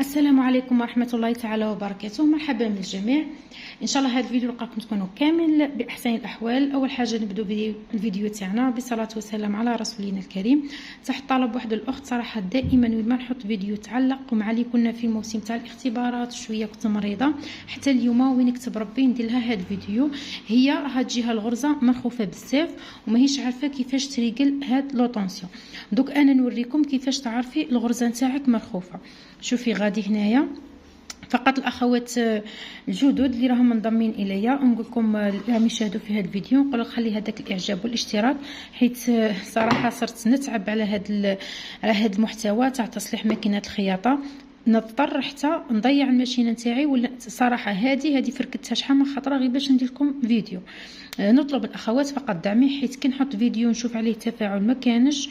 السلام عليكم ورحمة الله تعالى وبركاته. مرحبا بالجميع. ان شاء الله هذا الفيديو لقاكم تكونوا كامل باحسن الاحوال. اول حاجه نبداو بالفيديو تاعنا بالصلاه والسلام على رسولنا الكريم. تحت طلب واحد الاخت صراحه دائما وين ما نحط فيديو تعلق، ومع لي كنا في الموسم تاع الاختبارات شويه كنت مريضه، حتى اليوم وين كتب ربي ندير لها هذا الفيديو. هي هتجيها الغرزه مرخوفه بزاف وماهيش عارفه كيفاش تريقل هاد لوطونسيون. دوك انا نوريكم كيفاش تعرفي الغرزه نتاعك مرخوفه. شوفي غادي هنايا فقط الاخوات الجدد اللي راهم منضمين اليا نقول لكم راهم يشاهدوا في هذا الفيديو، نقول خلي هذاك الاعجاب والاشتراك، حيت صراحه صرت نتعب على هذا المحتوى تاع تصليح ماكينه الخياطه، نضطر حتى نضيع الماشينه نتاعي. ولا صراحه هذه فركتها شحال من خطره غير باش ندير لكم فيديو. نطلب الاخوات فقط دعمي، حيت كي نحط فيديو نشوف عليه تفاعل ما كانش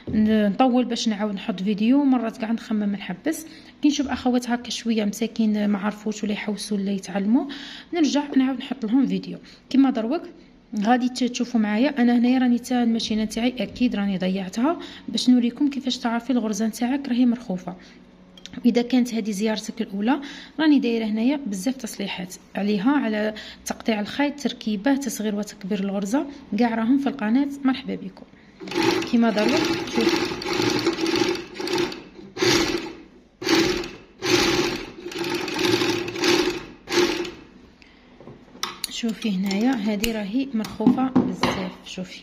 نطول باش نعاود نحط فيديو، مرات كاع نخمم نحبس. كي نشوف اخوات هكا شويه مساكين ما عرفوش ولا يحوسوا ولا يتعلموا، نرجع نعاود نحط لهم فيديو. كما دروك غادي تشوفوا معايا انا هنايا راني تا الماشينه تاعي اكيد راني ضيعتها باش نوريكم كيفاش تعرفي الغرزه نتاعك راهي مرخوفه. اذا كانت هذه زيارتك الاولى راني دايره هنايا بزاف تصليحات عليها، على تقطيع الخيط، تركيبه، تصغير وتكبير الغرزه، كاع راهم في القناه. مرحبا بكم. كما دروك شوفي هنايا هذه راهي مرخوفه بزاف. شوفي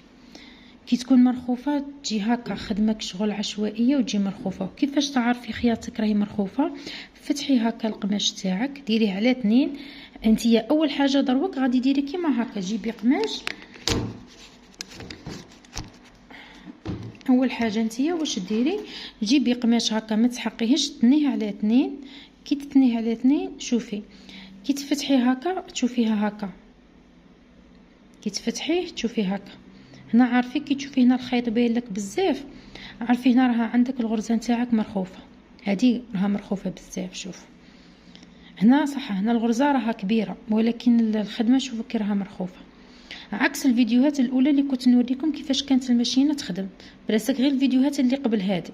كي تكون مرخوفه تجي هكا خدمك شغل عشوائيه وتجي مرخوفه. كيفاش تعرفي خياطتك راهي مرخوفه؟ فتحي هكا القماش تاعك، ديريه على 2. انتيا اول حاجه دروك غادي ديري كيما هكا، جيبي قماش. اول حاجه نتيا واش ديري؟ جيبي قماش هكا ما تحقيهش، تنيه على 2. كي تتنيه على 2 شوفي كي تفتحي هكا تشوفيها هكا، كي تفتحيه تشوفي هكا. هنا عارفي كي تشوفي هنا الخيط باين لك بزاف، عارفي هنا راها عندك الغرزه نتاعك مرخوفه، هذه راها مرخوفه بزاف. شوف هنا صح، هنا الغرزه راها كبيره ولكن الخدمه شوفوا كي راها مرخوفه. عكس الفيديوهات الاولى اللي كنت نوريكم كيفاش كانت الماشينه تخدم، براسك غير الفيديوهات اللي قبل هذه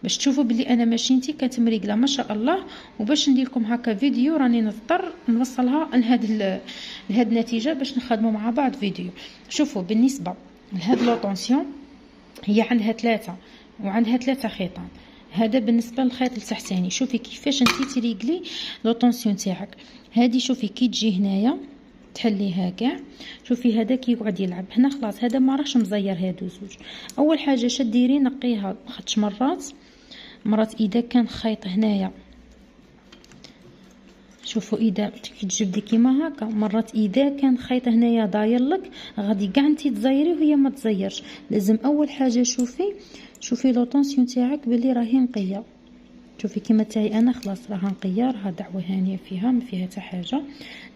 باش تشوفوا بلي انا ماشينتي كانت مريقله ما شاء الله. وباش ندير لكم هكا فيديو راني نضطر نوصلها لهذه النتيجه باش نخدموا مع بعض فيديو. شوفوا بالنسبه لهاد لوطونسيون هي عندها 3 وعندها 3 خيطان. هذا بالنسبه للخيط التحتاني. شوفي كيفاش انتي تريقلي لوطونسيون تاعك. هذه شوفي كي تجي هنايا تحليها كاع. شوفي هذا كي يقعد يلعب هنا خلاص هذا ما راهش مزير. هادو زوج اول حاجه شديري نقيها خدش مرات اذا كان خيط هنايا، شوفوا اذا تجبدي كيما هكا، مرات اذا كان خيط هنايا داير لك غادي كاع انتي تزيري وهي ما تزيرش. لازم اول حاجه شوفي لوطونسيون تاعك بلي راهي نقيه. شوفي كيما تاعي انا خلاص راها نقيه، راها دعوه هانيه فيها ما فيها حتى حاجه.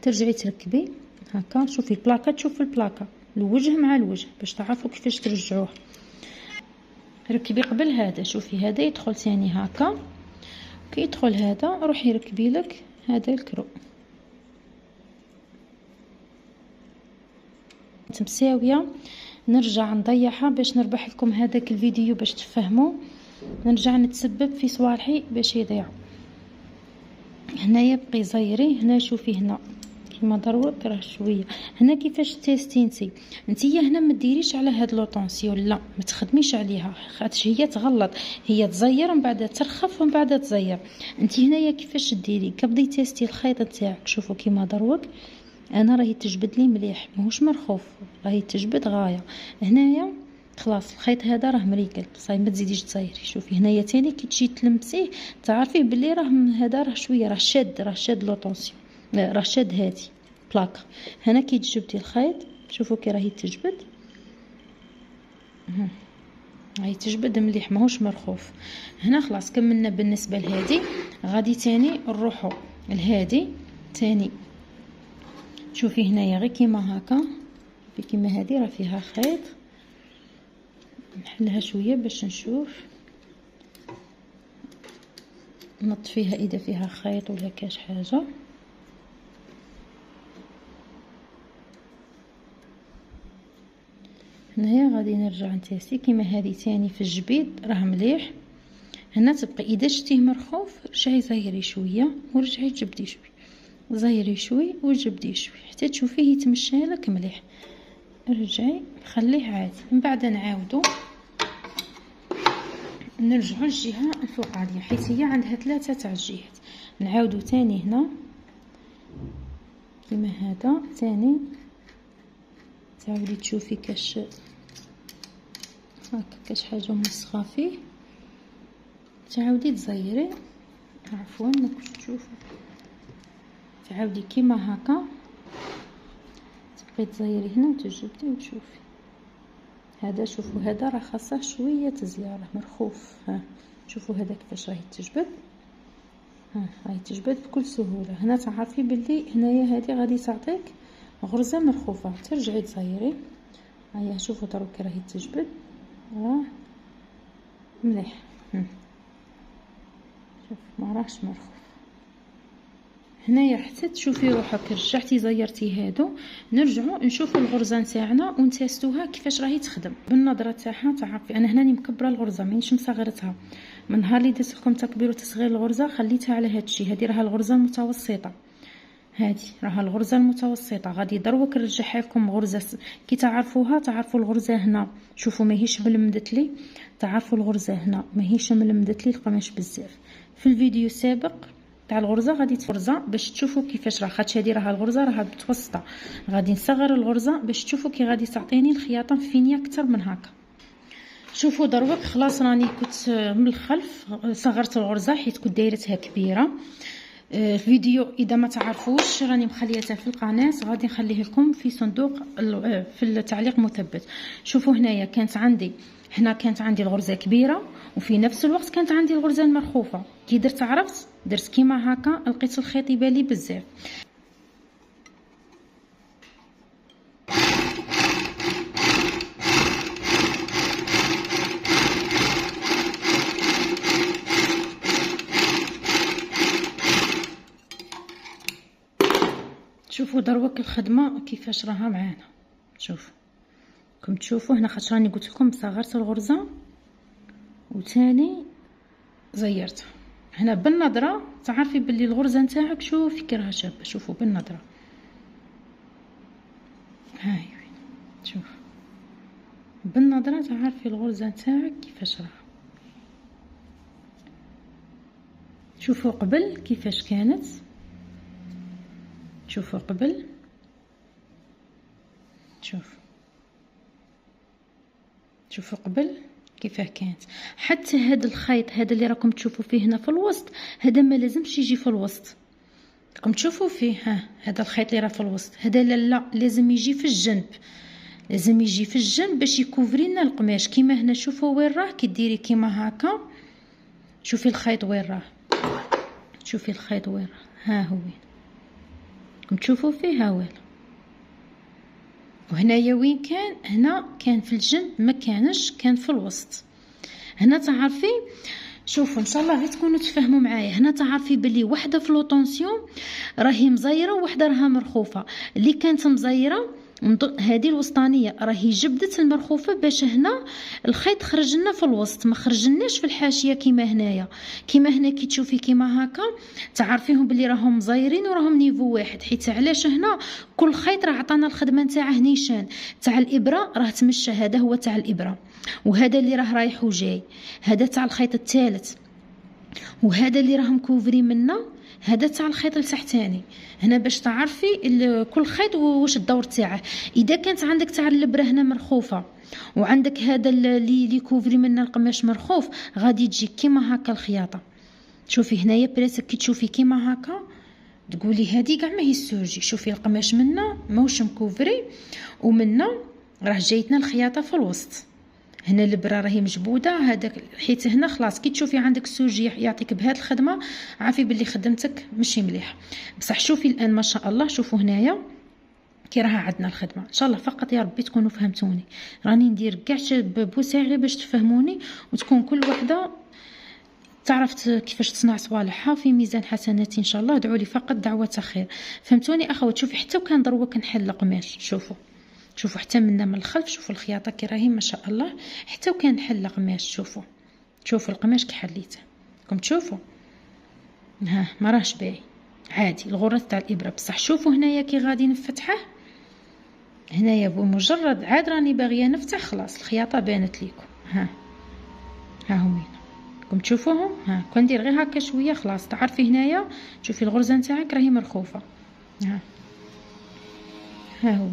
ترجعي تركبي هكا. شوفي البلاكه، تشوفي البلاكه الوجه مع الوجه باش تعرفوا كيفاش ترجعوه. ركبي قبل هذا. شوفي هذا يدخل ثاني هكا، كي يدخل هذا روحي ركبي لك هذا الكرو مساويه. نرجع نضيعها باش نربح لكم هذاك الفيديو باش تفهموا. نرجع نتسبب في صوالحي باش يضيعوا. هنايا بقي زيري هنا. شوفي هنا كيما دروك راه شويه هنا كيفاش تيستي انتيا هنا ما ديريش على هاد لوطونسيون، لا ما تخدميش عليها خاطش هي تغلط، هي تزير ومن بعد ترخف ومن بعد تزير. انتي هنايا كيفاش ديري كبدي تيستي الخيط تاعك. شوفوا كيما دروك انا راهي تجبد لي مليح ماهوش مرخوف، راهي تجبد غايه. هنايا خلاص الخيط هذا راه مريقل صاي ما تزيديش تزيري. شوفي هنايا تاني كي تجي تلمسيه تعرفيه بلي هذا راه شويه راه شاد لوطونسيون، راه شاد هادي بلاكه. هنا كي تجبدي الخيط شوفوا كي راهي تجبد، راهي تجبد مليح ماهوش مرخوف. هنا خلاص كملنا بالنسبه لهادي. غادي تاني نروحوا لهادي تاني. شوفي هنايا غير كيما هكا، شوفي كيما هادي راه فيها خيط، نحلها شويه باش نشوف نطفيها اذا فيها خيط ولا كاش حاجه. هنايا غادي نرجع نتاسي كيما هذه تاني في الجبيد راه مليح. هنا تبقى اذا شتيه مرخوف رجعي زيري شويه ورجعي جبدي شويه، زيري شوي وجبدي شوي حتى تشوفيه يتمشى لك مليح. رجعي خليه عادي. من بعد نعاودو نرجعوا للجهه الفوقانيه حيت هي عندها 3 تاع الجهات. نعاودو تاني هنا كيما هذا تاني، تعاودي تشوفي كاش هكا كاش حاجه مسخه فيه، تعاودي تزيري عفوا ما كنتش تشوفوا، تعاودي كيما هكا تبقي تزيري هنا وتجبدي وتشوفي. هذا شوفوا هذا راه خاصه شويه تزيار راه مرخوف. ها شوفوا هذا كيفاش راهي تجبد، ها راهي تجبد بكل سهوله. هنا تعرفي بلي هنايا هذه غادي تعطيك غرزه مرخوفه، ترجعي تزيري. هيا شوفوا دروك راهي تجبد راه مليح. شوف ما راهش مرخوف. هنايا حتى تشوفي روحك رجعتي زيرتي هادو، نرجعوا نشوفوا الغرزه نتاعنا ونتيستوها كيفاش راهي تخدم بالنظره تاعها. تعرفي انا هناني مكبره الغرزه مانيش مصغرتها. من نهار اللي درت لكم تكبير وتصغير الغرزه خليتها على هذا الشيء. هذه راها الغرزه المتوسطه، هذه راها الغرزه المتوسطه. غادي دروك نرجعها لكم غرزه كي تعرفوها. تعرفوا الغرزه هنا شوفوا ماهيش ملمدت لي، تعرفوا الغرزه هنا ماهيش ملمدت لي القماش بزاف. في الفيديو السابق تاع الغرزه غادي تفرزه باش تشوفوا كيفاش راه، خاطش هذه راها الغرزه راها متوسطه. غادي نصغر الغرزه باش تشوفوا كي غادي تعطيني الخياطه فينيه اكثر من هكا. شوفوا دروك خلاص راني كنت من الخلف صغرت الغرزه حيت كنت دايرتها كبيره. الفيديو اذا ما تعرفوش راني مخليتها في القناه، غادي نخليه لكم في صندوق في التعليق مثبت. شوفوا هنايا كانت عندي هنا كانت عندي الغرزه كبيره وفي نفس الوقت كانت عندي الغرزه المرخوفه. كي درت عرفت درت كيما هكا لقيت الخيط يبان لي بزاف. شوفوا دروك الخدمه كيفاش راها معانا. شوفوا كم تشوفوا هنا خاطر راني قلت لكم صغرت الغرزه وثاني زيرتها. هنا بالنظره تعرفي باللي الغرزه نتاعك شوفي كي راها شابه. شوفوا بالنظره هاي شوف بالنظره تعرفي الغرزه نتاعك كيفاش راها. شوفوا قبل كيفاش كانت، شوفوا قبل، شوفوا قبل كيفاه كانت. حتى هذا الخيط هذا اللي راكم تشوفوا فيه هنا في الوسط، هذا ما لازمش يجي في الوسط. راكم تشوفوا فيه ها هذا الخيط اللي راه في الوسط، هذا لا لازم يجي في الجنب، لازم يجي في الجنب باش يكوفري لنا القماش. كيما هنا شوفوا وين راه، كي ديري كيما هكا شوفي الخيط وين راه، شوفي الخيط وين راه، ها هو راكم تشوفوا فيه ها وين. وهنايا وين كان، هنا كان في الجنب ما كانش، كان في الوسط. هنا تعرفي شوفوا ان شاء الله غير تكونوا تفهموا معايا. هنا تعرفي بلي وحده في لوطونسيون راهي مزيره وحده راها مرخوفه. اللي كانت مزيره هذه الوسطانيه راهي جبدت المرخوفه باش هنا الخيط خرج لنا في الوسط، ما خرجناش في الحاشيه كيما هنايا. كيما هنا كي تشوفي كيما هكا تعرفيهم بلي راهم مزيرين وراهم نيفو واحد. حيت علاش هنا كل خيط راه عطانا الخدمه نتاعه نيشان تاع الابره راه تمشى. هذا هو تاع الابره، وهذا اللي راه رايح وجاي هذا تاع الخيط الثالث، وهذا اللي راه مكوفري منا هذا تاع الخيط التحتاني. هنا باش تعرفي كل خيط واش الدور تاعه. اذا كانت عندك تاع الابره هنا مرخوفه وعندك هذا اللي كوفري منا القماش مرخوف، غادي تجي كيما هكا الخياطه. شوفي هنايا بريسك كي تشوفي كيما هكا تقولي هذه كاع ماهي السوجي. شوفي القماش منا ماهوش مكوفري ومنا راه جايتنا الخياطه في الوسط. هنا الابره راهي مجبوده هذاك، حيت هنا خلاص كي تشوفي عندك السوجي يعطيك بهذه الخدمه عارفي باللي خدمتك ماشي مليح. بصح شوفي الان ما شاء الله شوفوا هنايا كي راها عندنا الخدمه. ان شاء الله فقط يا ربي تكونوا فهمتوني. راني ندير كاع بوسع باش تفهموني وتكون كل وحده تعرفت كيفاش تصنع صوالحها في ميزان حسناتي ان شاء الله. ادعوا لي فقط دعوه خير. فهمتوني اخوات؟ شوفي حتى وكان دروك نحل قماش شوفوا حتى من الخلف شوفوا الخياطه كي راهي ما شاء الله. حتى وكان نحل قماش شوفوا القماش كي حليته. راكم تشوفوا ها ما راهش باين عادي الغرز تاع الابره. بصح شوفوا هنايا كي غادي نفتحه هنايا بمجرد عاد راني باغيه نفتح خلاص الخياطه بانت ليكم. ها هما راكم تشوفوهم. ها كون ندير غير هكا شويه خلاص تعرفي هنايا شوفي الغرزه نتاعك راهي مرخوفه. ها هو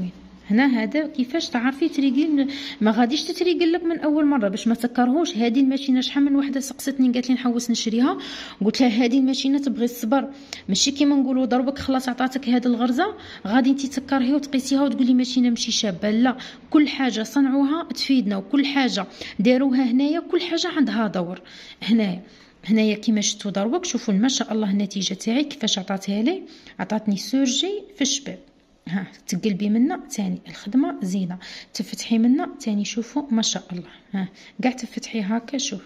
هنا هذا كيفاش تعرفي تريقي. ما غاديش تتريقل لك من اول مره باش ما تسكرهوش. هذه الماشينه شحال من وحده سقستني قالت لي نحوس نشريها قلت لها هذه الماشينه تبغي الصبر ماشي كيما نقولوا ضربك خلاص عطاتك هذه الغرزه غادي انت تسكريها وتقيسيها وتقولي ماشينه ماشي شابه. لا كل حاجه صنعوها تفيدنا وكل حاجه داروها هنايا كل حاجه عندها دور. هنايا كيما شفتوا ضربك شوفوا ما شاء الله النتيجه تاعي كيفاش عطاتها لي. عطاتني سورجي في الشباب. ها تقلبي منا تاني الخدمه زينه تفتحي منا تاني شوفوا ما شاء الله. ها كاع تفتحي هكا شوف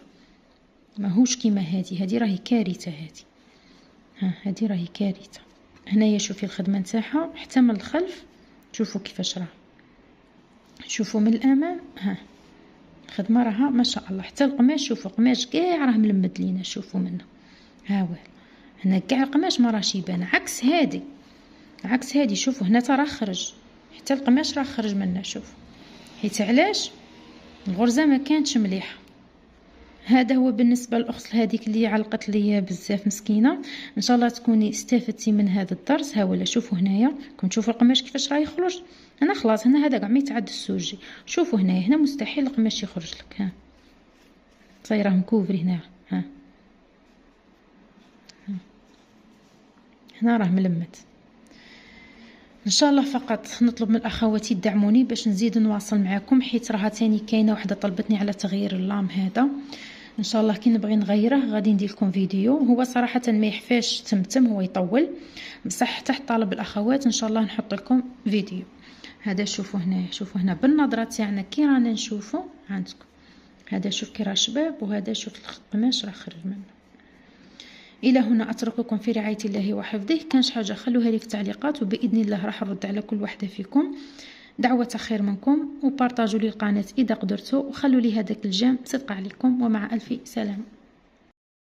ماهوش كيما هذه راهي كارثه هذه راهي كارثه. هنايا شوفي الخدمه نتاعها حتى من الخلف شوفوا كيفاش راه شوفوا من الامام. ها الخدمه راها ما شاء الله. حتى القماش شوفوا القماش كاع راه ملمد لينا شوفوا منه. ها هنا كاع القماش ما راهش يبان عكس هذه شوفوا هنا ترى خرج حتى القماش راه خرج منه. شوف حيت علاش الغرزه ما كانتش مليحه. هذا هو بالنسبه للاخت هذيك اللي علقت لي بزاف مسكينه. ان شاء الله تكوني استفدتي من هذا الدرس. ها ولا شوفوا هنايا كنت تشوفوا القماش كيفاش راه يخرج. انا خلاص هنا هذا كاع ما يتعدى السوجي. شوفوا هنا مستحيل القماش يخرج لك. ها صايره مكوفري هنا. هنا راه ملمت. ان شاء الله فقط نطلب من الاخوات يدعموني باش نزيد نواصل معكم حيت راها تاني كاينه وحده طلبتني على تغيير اللام هذا. ان شاء الله كي نبغي نغيره غادي ندير لكم فيديو. هو صراحه ما يحفاش تمتم هو يطول بصح تحت طلب الاخوات ان شاء الله نحط لكم فيديو. هذا شوفوا هنا بالنظره تاعنا كي رانا نشوفوا عندكم. هذا شوف كي راه شباب وهذا شوف القماش راه خرج منه. الى هنا اترككم في رعايه الله وحفظه. كانش حاجه خلوها لي في التعليقات وباذن الله راح نرد على كل واحده فيكم. دعوه خير منكم وبارطاجوا لي القناه اذا قدرتوا وخلوا لي هذاك الجيم. صدق عليكم ومع الف سلامه.